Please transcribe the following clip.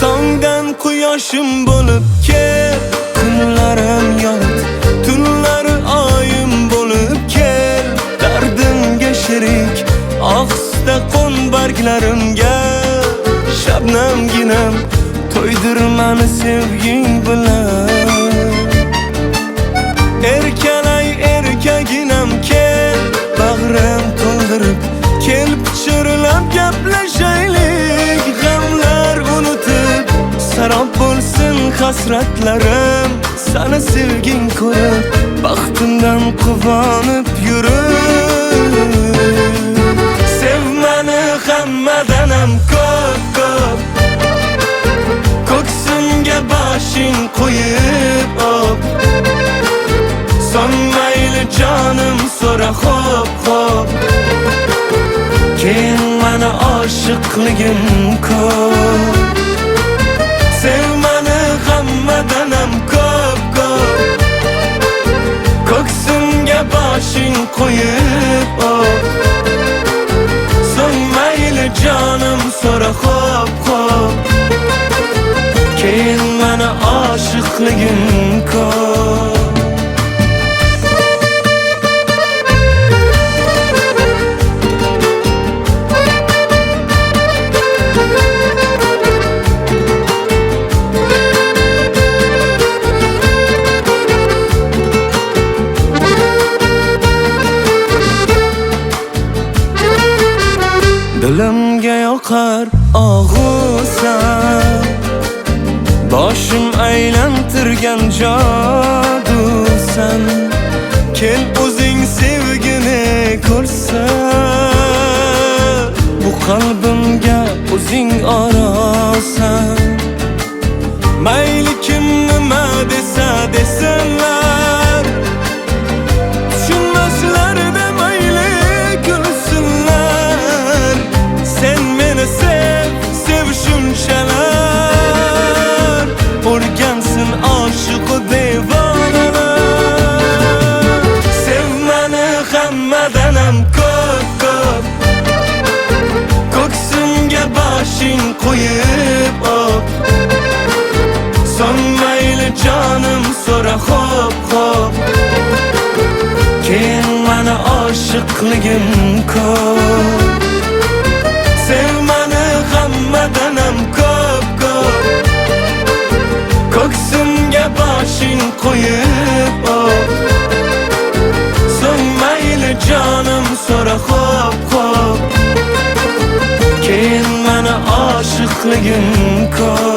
Tongdan quyoshim bo'lib kel, kunlarim yot, tunlari oyim bo'lib kel. Dardimga sherik ohista qo'n barglarimga, shabnamginam to'ydir mani sevging bilan. Erkalay erkaginam kel, bag'rim to'ldirib kel, pichirlab gaplashaylik. G'amlar unutib sarob bo'lsin hasratlarim, seni sevging ko'rib baxtimdan quvonib yurib. Sev mani hammadanam ko'p, ko'ksimga boshing qo'yib op. Son mayli jonim so'ra xo'p, keyin mani oshiqligim ko'p. Sev mani hammadanam ko'p, ko'ksimga boshing qo'yib op. Son mayli jonim so'ra xo'p, keyin mani oshiqligim ko'p. Dilimga yoqar og'usan, boshim aylantirgan jodusan. Kel o'zing sevgini ko'rsan, bu qalbimga o'zing orosan. Mayli kim nima desa desinlar, tushunmaslarda mayli kulsinlar. Sen meni sev shunchalar, o'rgansin oshiqu devonalar. Sev mani hammadanam ko'p, ko'ksimga boshing qo'yib op. Son mayli jonim so'ra xo'p, keyin mani oshiqligim ko'p. Sev mani hammadanam ko'p, ko'ksimga boshing qo'yib op. So'ng mayli jonim so'ra xo'p, keyin mani oshiqligim ko'p.